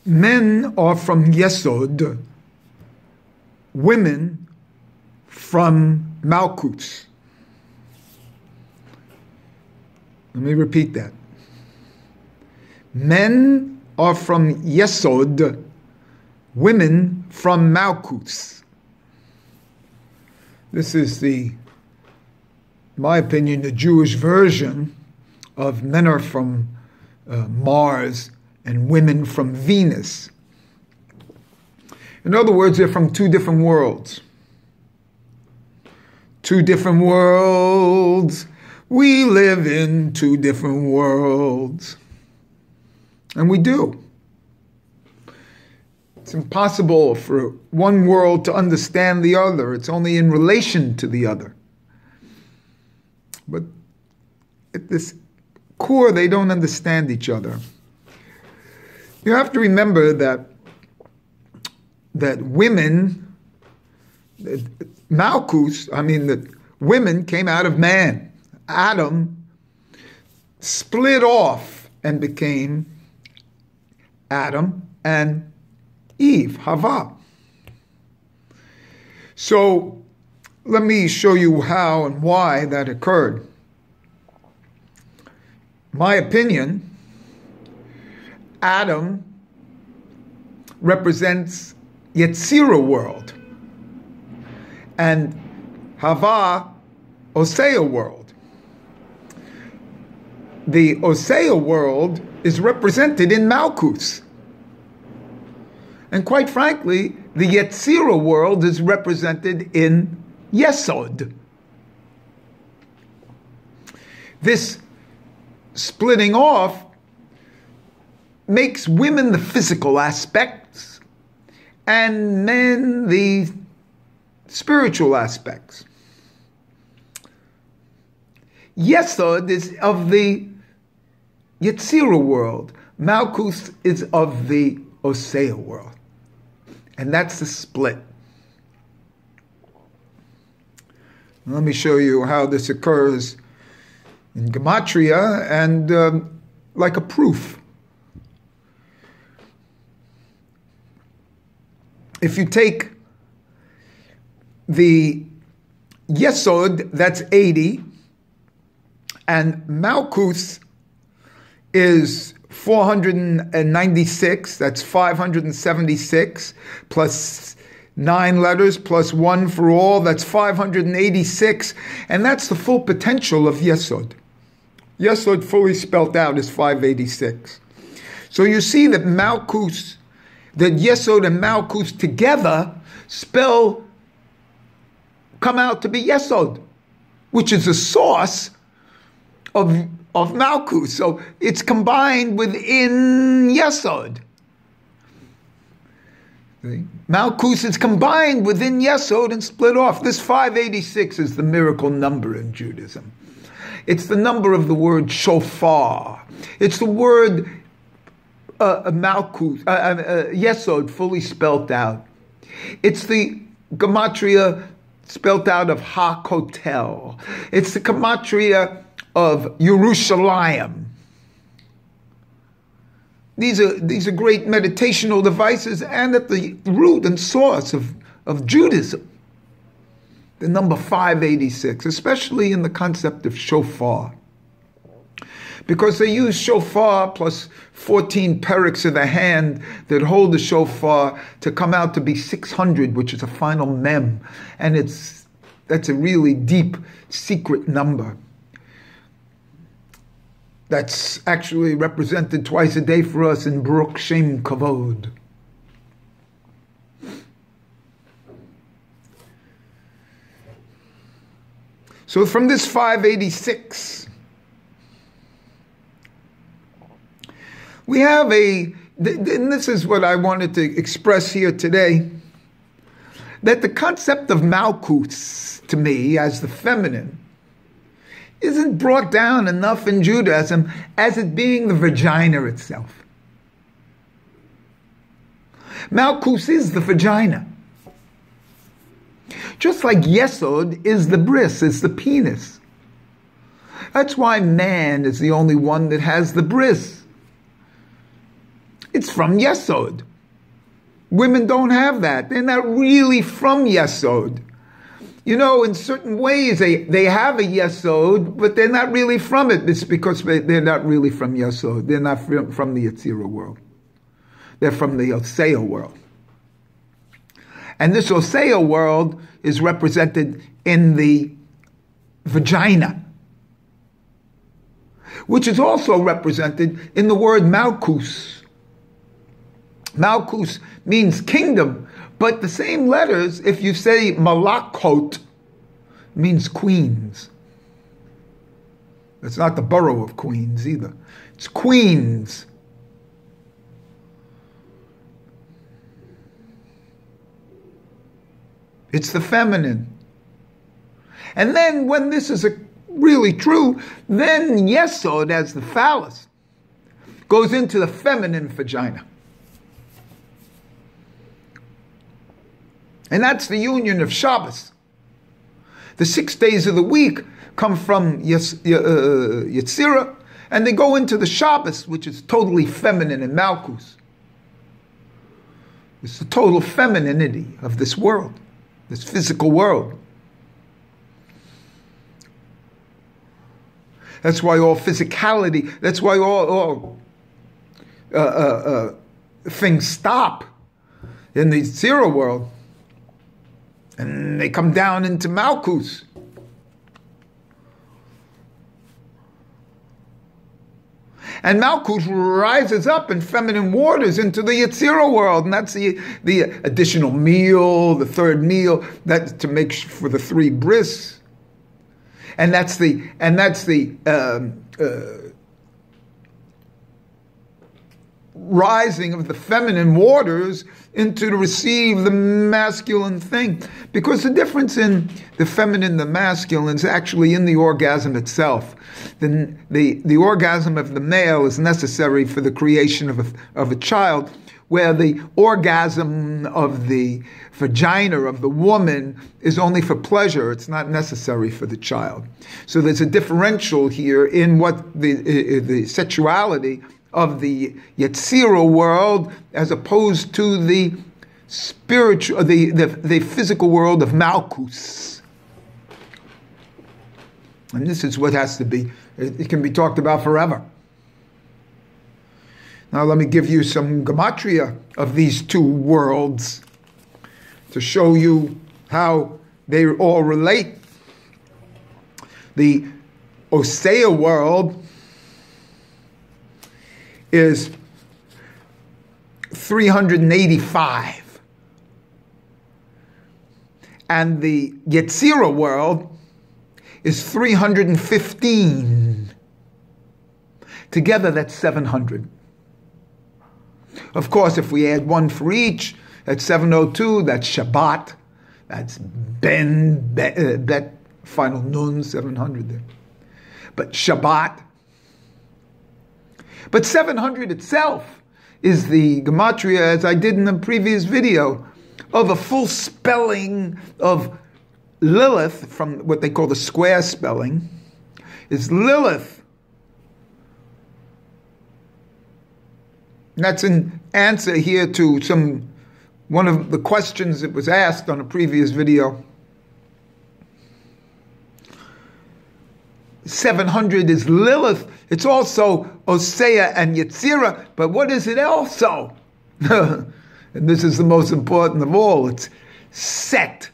Men are from Yesod, women from Malcuth. Let me repeat that. Men are from Yesod, women from Malcuth. This is in my opinion, the Jewish version of men are from Mars and women from Venus. In other words, they're from two different worlds. Two different worlds. We live in two different worlds. And we do. It's impossible for one world to understand the other. It's only in relation to the other. But at this core, they don't understand each other. You have to remember that women, Malcuth, that women came out of man. Adam split off and became Adam and Eve, Hava. So let me show you how and why that occurred. My opinion, Adam represents Yetzirah world, and Hava, Osea world. The Osea world is represented in Malcuth. And quite frankly, the Yetzirah world is represented in Yesod. This splitting off makes women the physical aspects and men the spiritual aspects. Yesod is of the Yetzirah world. Malcuth is of the Osea world. And that's the split. Let me show you how this occurs in Gematria and like a proof. If you take the Yesod, that's 80, and Malcuth is 496, that's 576, plus 9 letters, plus 1 for all, that's 586, and that's the full potential of Yesod. Yesod fully spelt out is 586. So you see that Malcuth, that Yesod and Malcuth together come out to be Yesod, which is the source of Malcuth. So it's combined within Yesod. Malcuth is combined within Yesod and split off. This 586 is the miracle number in Judaism. It's the number of the word shofar. It's the word Malcuth, Yesod fully spelt out. It's the gematria spelt out of HaKotel. It's the gematria of Yerushalayim. These are great meditational devices and at the root and source of Judaism. The number 586, especially in the concept of shofar. Because they use shofar plus 14 perics of the hand that hold the shofar to come out to be 600, which is a final mem. And that's a really deep, secret number. That's actually represented twice a day for us in Baruch Shem Kavod. So from this 586, we have and this is what I wanted to express here today, that the concept of Malcuth, to me, as the feminine, isn't brought down enough in Judaism as it being the vagina itself. Malcuth is the vagina. Just like Yesod is the bris, it's the penis. That's why man is the only one that has the bris. It's from Yesod. Women don't have that. They're not really from Yesod. You know, in certain ways, they have a Yesod, but they're not really from it. It's because they're not really from Yesod. They're not from the Yetzirah world. They're from the Osea world. And this Osea world is represented in the vagina, which is also represented in the word Malcuth. Malcuth means kingdom, but the same letters, if you say Malcuth, means queens. It's not the borough of Queens either. It's queens. It's the feminine. And then when this is really true, then Yesod, as the phallus, goes into the feminine vagina. And that's the union of Shabbos. The 6 days of the week come from Yetzirah, and they go into the Shabbos, which is totally feminine in Malcuth. It's the total femininity of this world, this physical world. That's why all physicality, that's why all things stop in the Yetzirah world. And they come down into Malcuth. And Malcuth rises up in feminine waters into the Yetzirah world. And that's the additional meal, the third meal, that's to make for the 3 bris. And that's the rising of the feminine waters into to receive the masculine thing. Because the difference in the feminine and the masculine is actually in the orgasm itself. The orgasm of the male is necessary for the creation of a child, where the orgasm of the vagina of the woman is only for pleasure. It's not necessary for the child. So there's a differential here in what the sexuality of the Yetzirah world as opposed to the spiritual, the physical world of Malcuth. And this is what has to be, it can be talked about forever. Now let me give you some gematria of these 2 worlds to show you how they all relate. The Osea world is 385. And the Yetzirah world is 315. Together, that's 700. Of course, if we add 1 for each, that's 702, that's Shabbat, that's Bet, final Nun, 700 there. But Shabbat, but 700 itself is the gematria, as I did in the previous video, of a full spelling of Lilith, from what they call the square spelling, is Lilith. And that's an answer here to one of the questions that was asked on a previous video. 700 is Lilith. It's also Osea and Yetzirah, but what is it also? And this is the most important of all. It's Set.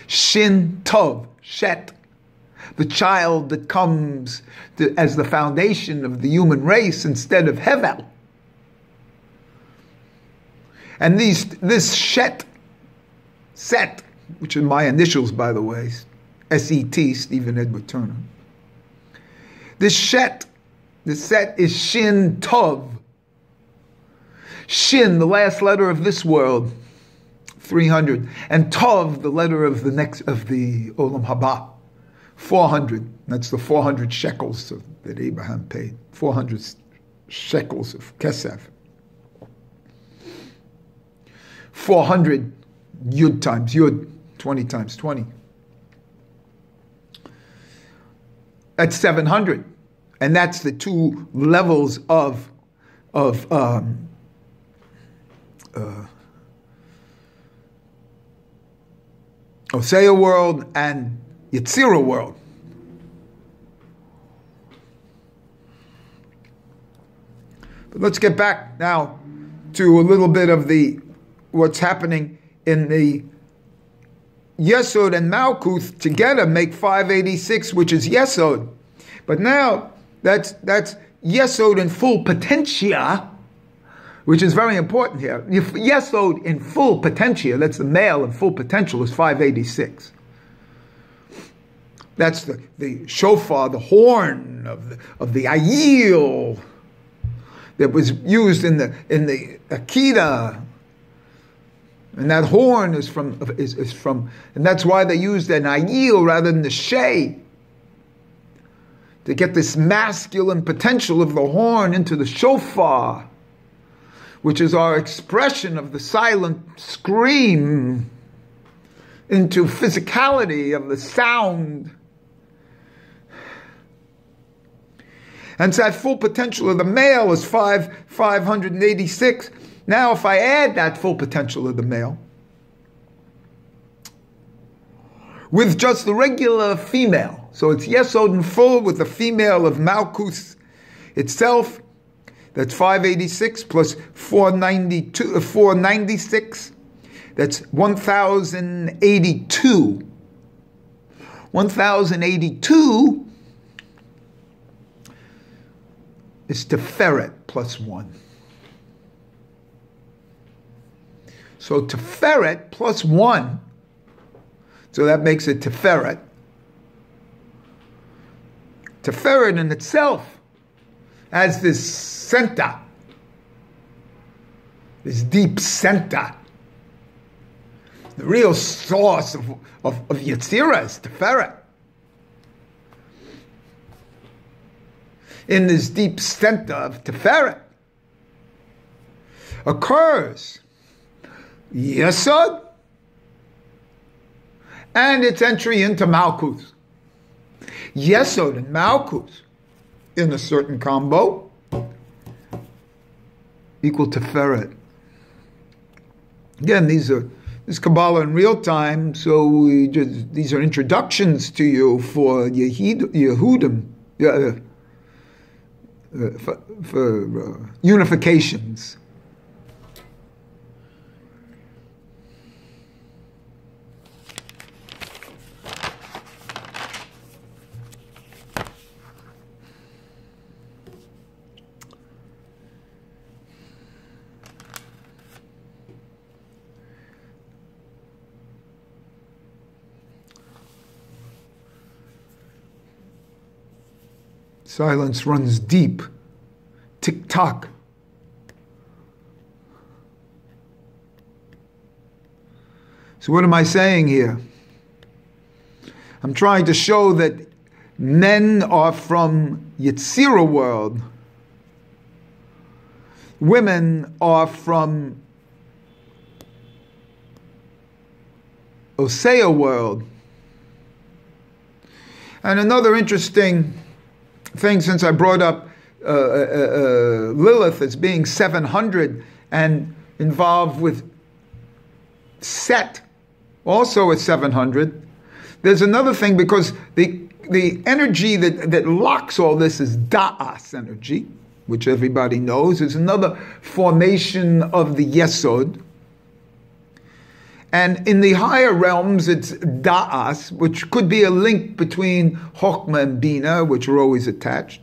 Shin Tov, Shet. The child that comes as the foundation of the human race instead of Hevel. And this Set, which are my initials, by the way, S-E-T, Stephen Edward Turner. This Set is Shin Tov. Shin, the last letter of this world, 300, and Tov, the letter of the Olam Haba, 400. That's the 400 shekels that Abraham paid. 400 shekels of kesef. 400 yud times yud, 20 times 20. That's 700. And that's the 2 levels of Osea world and Yetzirah world. But let's get back now to a little bit of what's happening in the Yesod and Malcuth together make 586, which is Yesod. But now that's Yesod in full potentia, which is very important here. Yesod in full potentia, that's the male in full potential, is 586. That's the shofar, the horn of the ayil that was used in the Akedah. And that horn is from, and that's why they used an ayil rather than the shay, to get this masculine potential of the horn into the shofar, which is our expression of the silent scream, into physicality of the sound. And so that full potential of the male is 586. Now, if I add that full potential of the male with just the regular female, so it's Yesod in full with the female of Malcuth itself, that's 586 plus 496, that's 1082. 1082 is Tiferet plus 1. So Tiferet plus 1, so that makes it Tiferet. Tiferet in itself has this center, this deep center. The real source of Yetzirah is Tiferet. In this deep center of Tiferet occurs Yesod and its entry into Malcuth. Yesod and Malcuth in a certain combo equal Tiferet. Again, this is Kabbalah in real time, so these are introductions to you for Yehudim, for unifications. Silence runs deep. Tick-tock. So what am I saying here? I'm trying to show that men are from Yetzirah world. Women are from Osea world. And another interesting thing, since I brought up Lilith as being 700 and involved with Set, also at 700, there's another thing, because the energy that locks all this is Da'as energy, which everybody knows is another formation of the Yesod. And in the higher realms, it's Da'as, which could be a link between Chokhmah and Bina, which are always attached.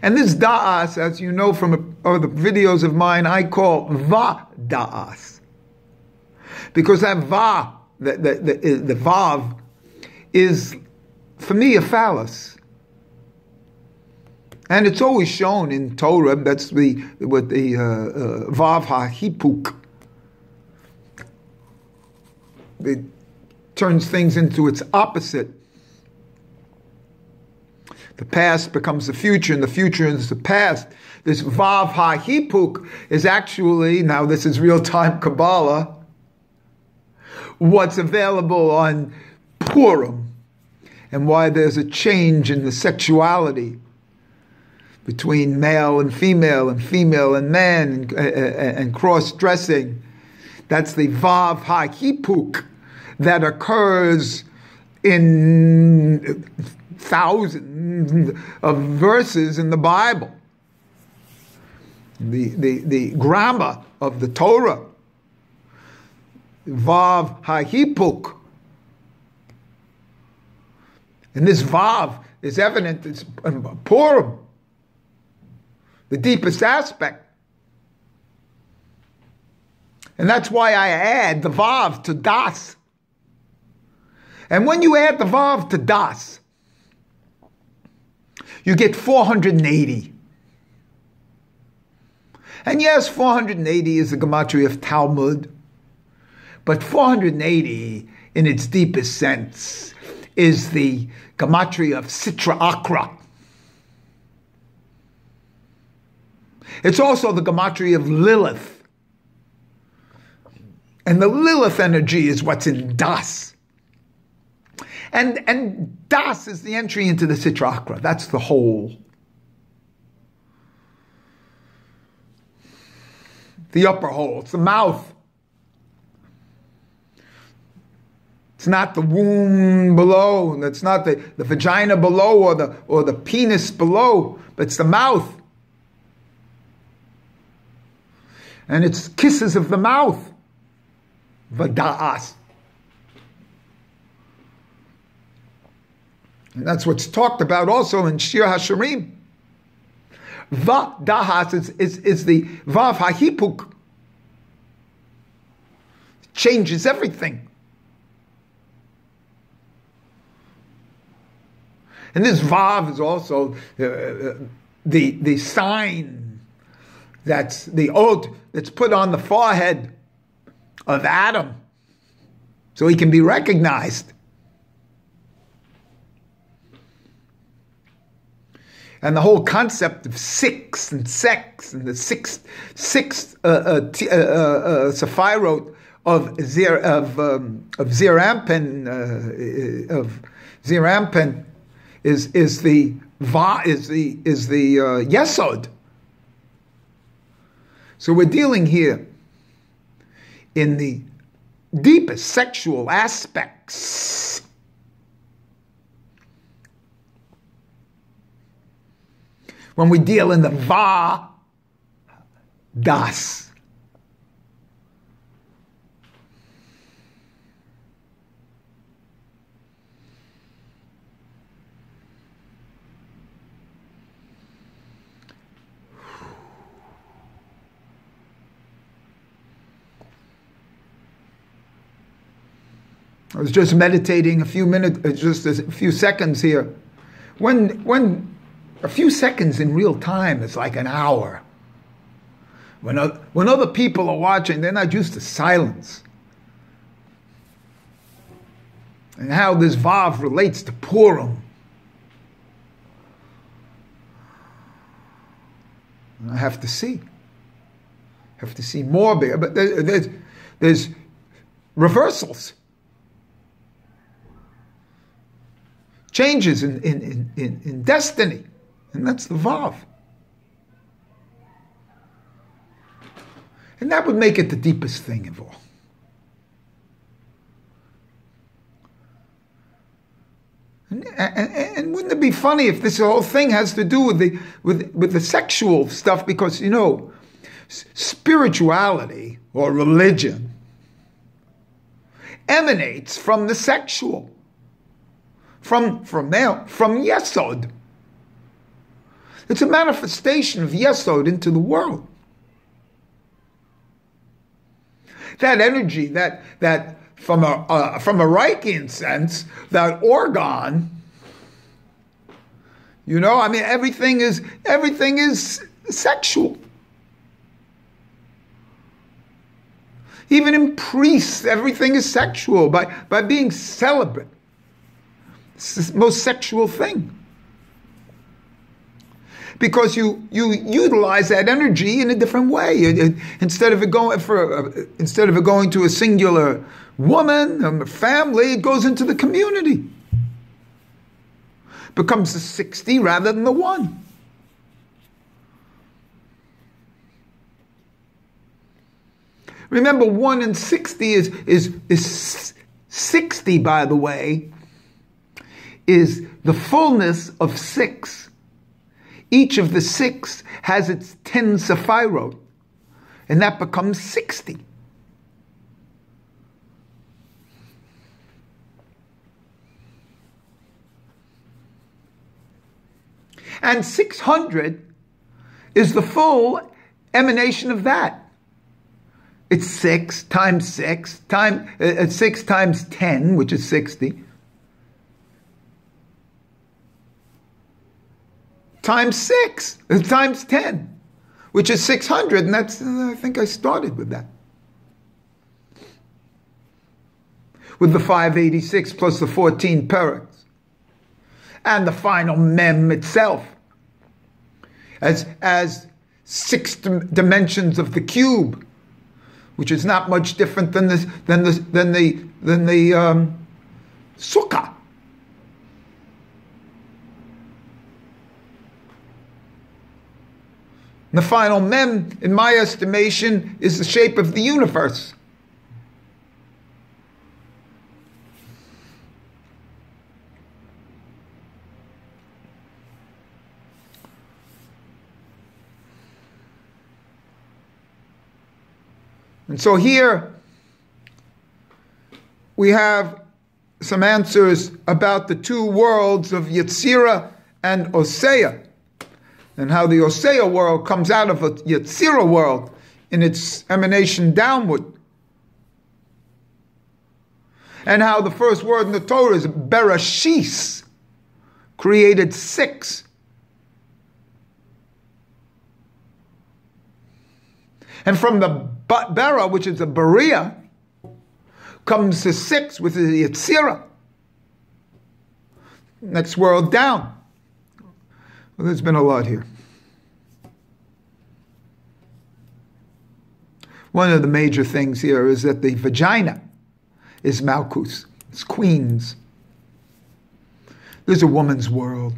And this Da'as, as you know from other videos of mine, I call Va Da'as. Because that Va, the Vav, is, for me, a phallus. And it's always shown in Torah, that's the Vav HaHipuk. It turns things into its opposite. The past becomes the future, and the future is the past. This Vav HaHipuk is actually, now this is real-time Kabbalah, what's available on Purim, and why there's a change in the sexuality between male and female and man and cross-dressing. That's the Vav HaHipuk that occurs in thousands of verses in the Bible. The grammar of the Torah. Vav HaHipuk. And this Vav is evident in Purim, the deepest aspect. And that's why I add the Vav to Das. And when you add the Vav to Das, you get 480. And yes, 480 is the gematria of Talmud, but 480 in its deepest sense is the gematria of Sitra Akra. It's also the gematria of Lilith. And the Lilith energy is what's in Das. And Das is the entry into the Sitra Akra. That's the whole. The upper hole. It's the mouth. It's not the womb below. It's not the vagina below or the penis below. But it's the mouth. And it's kisses of the mouth. Vada'as. And that's what's talked about also in Shir HaShirim. Vada'as is the Vav HaHipuk. Changes everything. And this Vav is also the sign, that's the oath that's put on the forehead of Adam, so he can be recognized. And the whole concept of six and sex and the sixth Sephirot of Zerampen is the Yesod. So we're dealing here in the deepest sexual aspects. When we deal in the Va Das. I was just meditating a few seconds here. When a few seconds in real time is like an hour. When other people are watching, they're not used to silence. And how this Vav relates to Purim. I have to see more, but there's reversals. Changes in destiny. And that's the Vav. And that would make it the deepest thing of all. And wouldn't it be funny if this whole thing has to do with the sexual stuff? Because, you know, spirituality or religion emanates from the sexual. From Yesod. It's a manifestation of Yesod into the world. That energy, that from a Reichian sense, that organ, you know, I mean, everything is sexual. Even in priests, everything is sexual by being celibate. It's the most sexual thing. Because you utilize that energy in a different way. Instead of it going to a singular woman, a family, it goes into the community. Becomes the 60 rather than the 1. Remember, 1 and 60 is 60, by the way, is the fullness of 6. Each of the 6 has its 10 sephirot, and that becomes 60. And 600 is the full emanation of that. It's 6 times 6 times 10, which is 60, times 6, times 10, which is 600, and that's, I think I started with that. With the 586 plus the 14 pereks. And the final mem itself, as 6 dimensions of the cube, which is not much different than the sukkah. The final mem, in my estimation, is the shape of the universe. And so here we have some answers about the 2 worlds of Yetzirah and Osea, and how the Osea world comes out of a Yetzirah world in its emanation downward. And how the first word in the Torah is Bereshis, created 6. And from the Bera, which is a Berea, comes the 6, which is the Yetzirah. Next world down. Well, there's been a lot here. One of the major things here is that the vagina is Malcuth. It's queens. There's a woman's world.